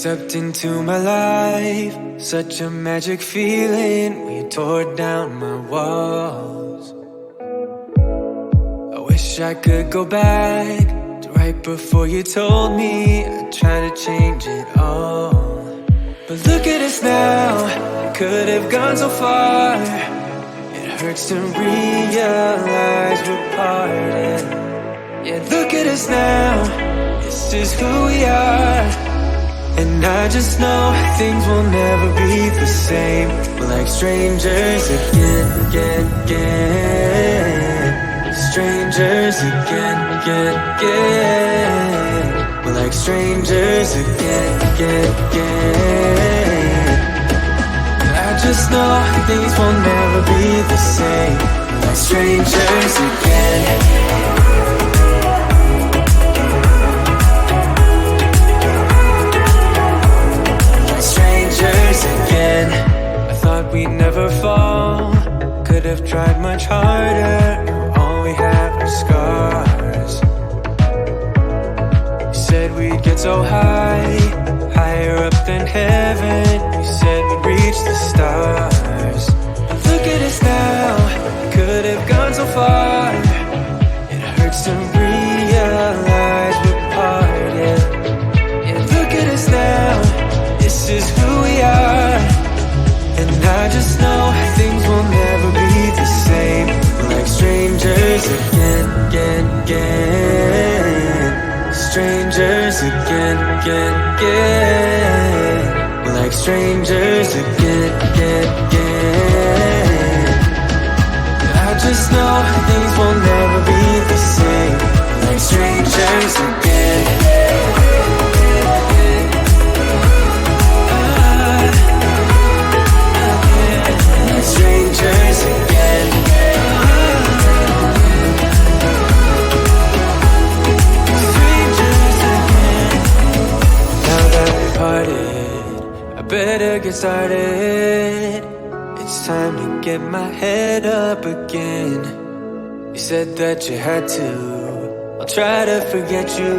stepped into my life, such a magic feeling when you tore down my walls. I wish I could go back to right before you told me I'd try to change it all. But look at us now, I could have gone so far. It hurts to realize we're parted. Yeah, look at us now, this is who we are. And I just know things will never be the same. We're like strangers again. Strangers again. We're like strangers again. I just know things will never be the same. We're like strangers again. Again, I thought we'd never fall. Could have tried much harder. Now all we have are scars. You said we'd get so high, higher up than heaven. You said we'd reach the stars. But look at us now, could have gone so far. It hurts to realize we're parted. Yeah, look at us now, this is who we are. And I just know things will never be the same. We're like strangers again. Strangers again. We're like strangers again. I just know things will never be the same. We're like strangers again. Strangers again. Strangers again. Now that we parted, I better get started. It's time to get my head up again. You said that you had to, I'll try to forget you.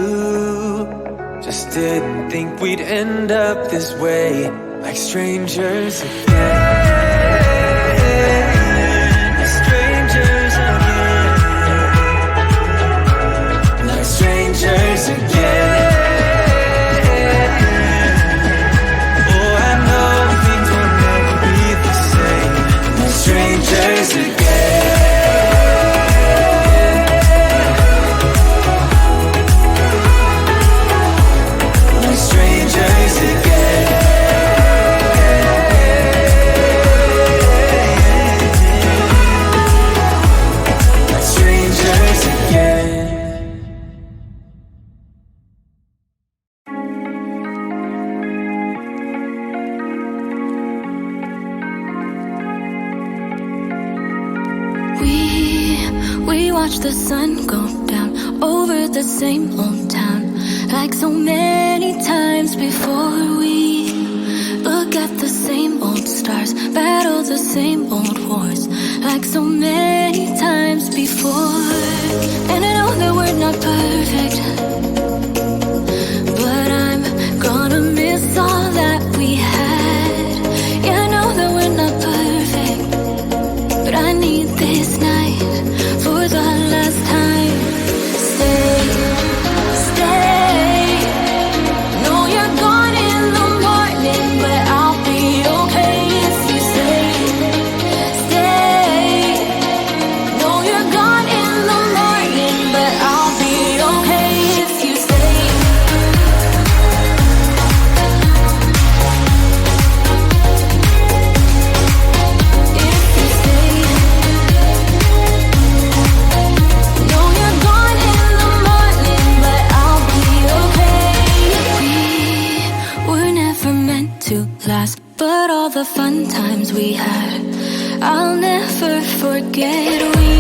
Just didn't think we'd end up this way, like strangers again. Strangers again. Oh, I know things will never be the same. Strangers again. Strangers again. Strangers again. We watch the sun go down over the same old town, like so many times before. We look at the same old stars, battle the same old wars, like so many times before. And I know that we're not perfect, but I'm gonna miss all that we had. Yeah, I know that we're not perfect, but I need this night for the last time. Stay, stay. Know you're gone in the morning, but I'll be okay if you stay. Stay. Know you're gone in the morning, but I'll be okay if you stay. If you stay. Know you're gone in the morning, but I'll be okay. We were never meant to last, but all the fun times we had, I'll never forget. We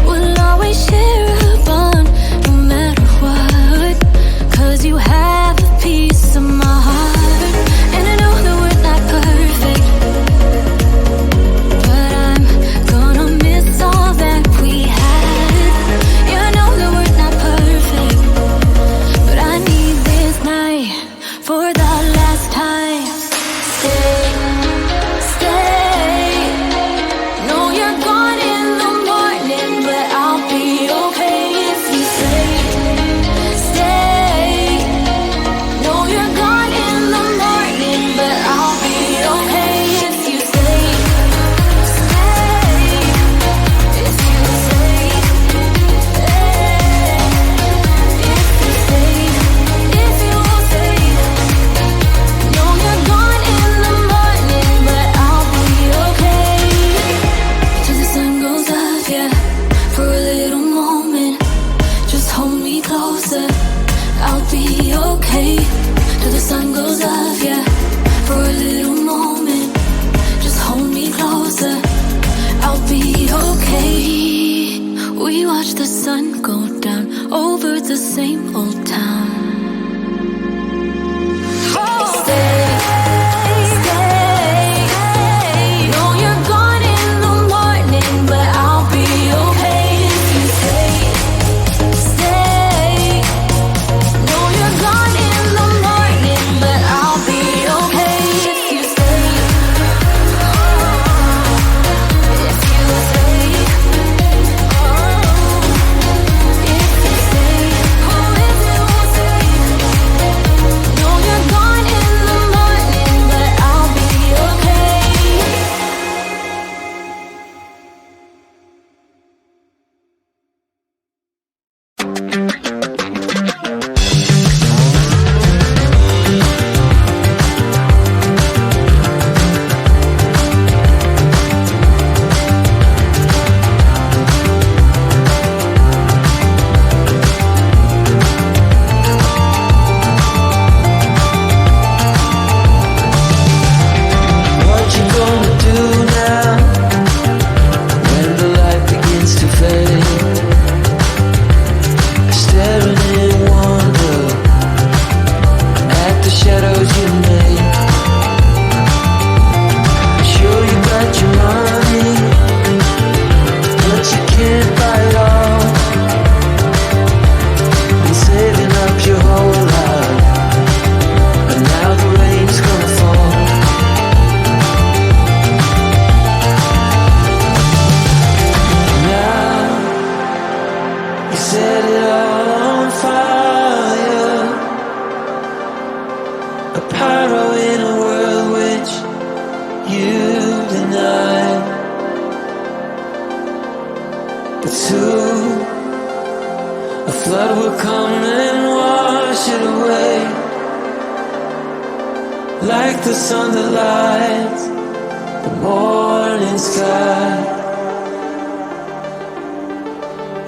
will always share a bond, no matter what, 'cause you have a piece of my heart. And I know that we're not perfect, but I'm gonna miss all that we had. Yeah, I know that we're not perfect, but I need this night for the closer. I'll be okay till the sun goes up, yeah. For a little moment, just hold me closer. I'll be okay. We watch the sun go down over the same old town. Stay, stay. Know you're gone in the morning, but I'll be okay if you stay, stay. Know you're gone in the morning, but I'll be okay if you stay. If you stay, if you stay, who is it who stay? Know you're gone in the morning, but I'll be okay. What you gonna do now when the light begins to fade? Staring in wonder at the shadows you made. Sure you got your money, but you can't buy it all. Been saving up your whole life, and now the rain's gonna fall. Now you set it all on fire, a pyro in a world which you deny. But soon a flood will come and wash it away, like the sun that lights the morning sky.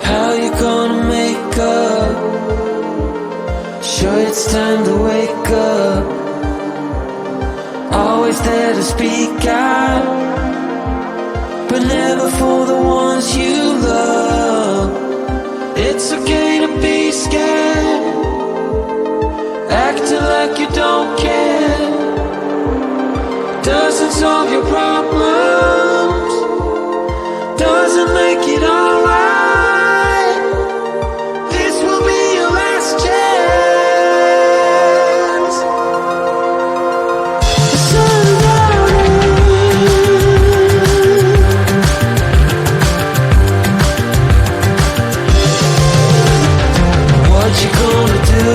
How you gonna make up? Sure it's time to wake up. Always there to speak out, but never for the ones you love. It's okay to be scared, acting like you don't care. Doesn't solve your problems, doesn't make it alright. This will be your last chance. What you gonna do